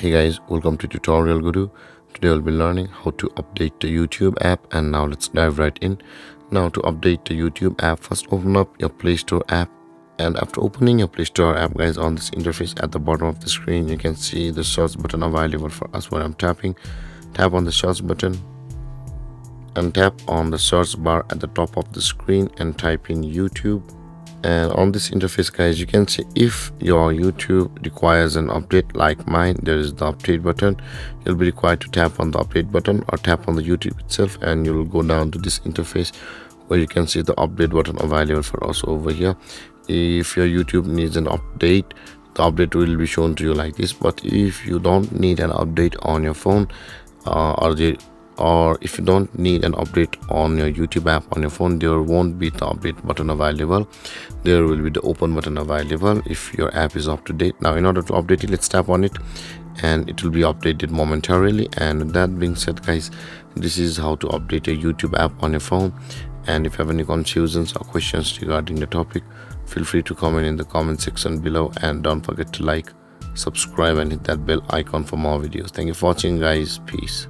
Hey guys, welcome to Tutorial Guru. Today I'll be learning how to update the YouTube app, and now let's dive right in. Now to update the YouTube app, first open up your Play Store app, and after opening your Play Store app guys, on this interface at the bottom of the screen you can see the search button available for us. When I'm tapping, tap on the search button and tap on the search bar at the top of the screen and type in YouTube. And on this interface guys, you can see if your YouTube requires an update like mine, there is the update button. You'll be required to tap on the update button or tap on the YouTube itself, and you'll go down to this interface where you can see the update button available for us over here. If your YouTube needs an update, the update will be shown to you like this. But if you don't need an update on your phone, or if you don't need an update on your YouTube app on your phone, there won't be the update button available. There will be the open button available if your app is up to date. Now in order to update it, let's tap on it and it will be updated momentarily. And with that being said guys, this is how to update your YouTube app on your phone. And if you have any confusions or questions regarding the topic, feel free to comment in the comment section below, and don't forget to like, subscribe and hit that bell icon for more videos. Thank you for watching guys. Peace.